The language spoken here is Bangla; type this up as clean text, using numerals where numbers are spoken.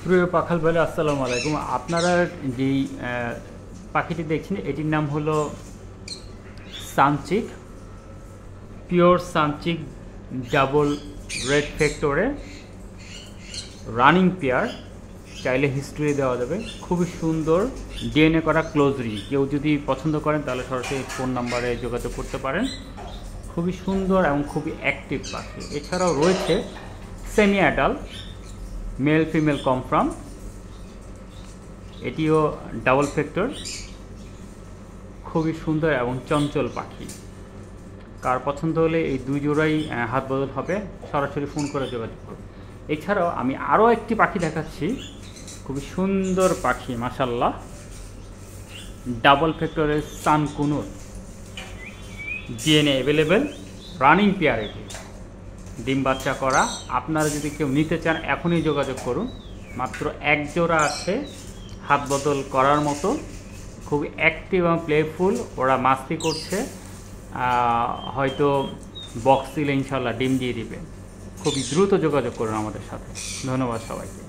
প্রিয় পাখাল ভাইরা আসসালামু আলাইকুম। আপনারা যেই পাখিটি দেখছেন এটির নাম হলো সানচিক, পিওর সানচিক ডাবল রেড ফ্যাক্টরে রানিং পেয়ার। চাইলে হিস্ট্রি দেওয়া যাবে। খুবই সুন্দর ডিএনএ করা ক্লোজ রিং। কেউ যদি পছন্দ করেন তাহলে সরাসরি ফোন নাম্বারে যোগাযোগ করতে পারেন। খুবই সুন্দর এবং খুবই অ্যাক্টিভ পাখি। এছাড়াও রয়েছে semi adult male female confirm, এটিও ডাবল ফ্যাক্টর। খুবই সুন্দর এবং চঞ্চল পাখি। কার পছন্দ হলে এই দুই জোড়াই হাত বদল হবে, সরাসরি ফোন করে যোগাযোগ করুন। এছাড়াও আমি আরও একটি পাখি দেখাচ্ছি, খুবই সুন্দর পাখি মাশাল্লাহ, ডাবল ফ্যাক্টরের সানকুনুর, ডিএনএ অ্যাভেলেবেল, রানিং পেয়ার। এটি ডিম বাচ্চা করা। আপনারা যদি কেউ নিতে চান এখনই যোগাযোগ করুন। মাত্র এক জোড়া আছে হাত বদল করার মতো। খুবই অ্যাক্টিভ এবং প্লেফুল, ওরা মাস্তি করছে। হয়তো বক্স দিলে ইনশাল্লাহ ডিম দিয়ে দিবে। খুবই দ্রুত যোগাযোগ করুন আমাদের সাথে। ধন্যবাদ সবাইকে।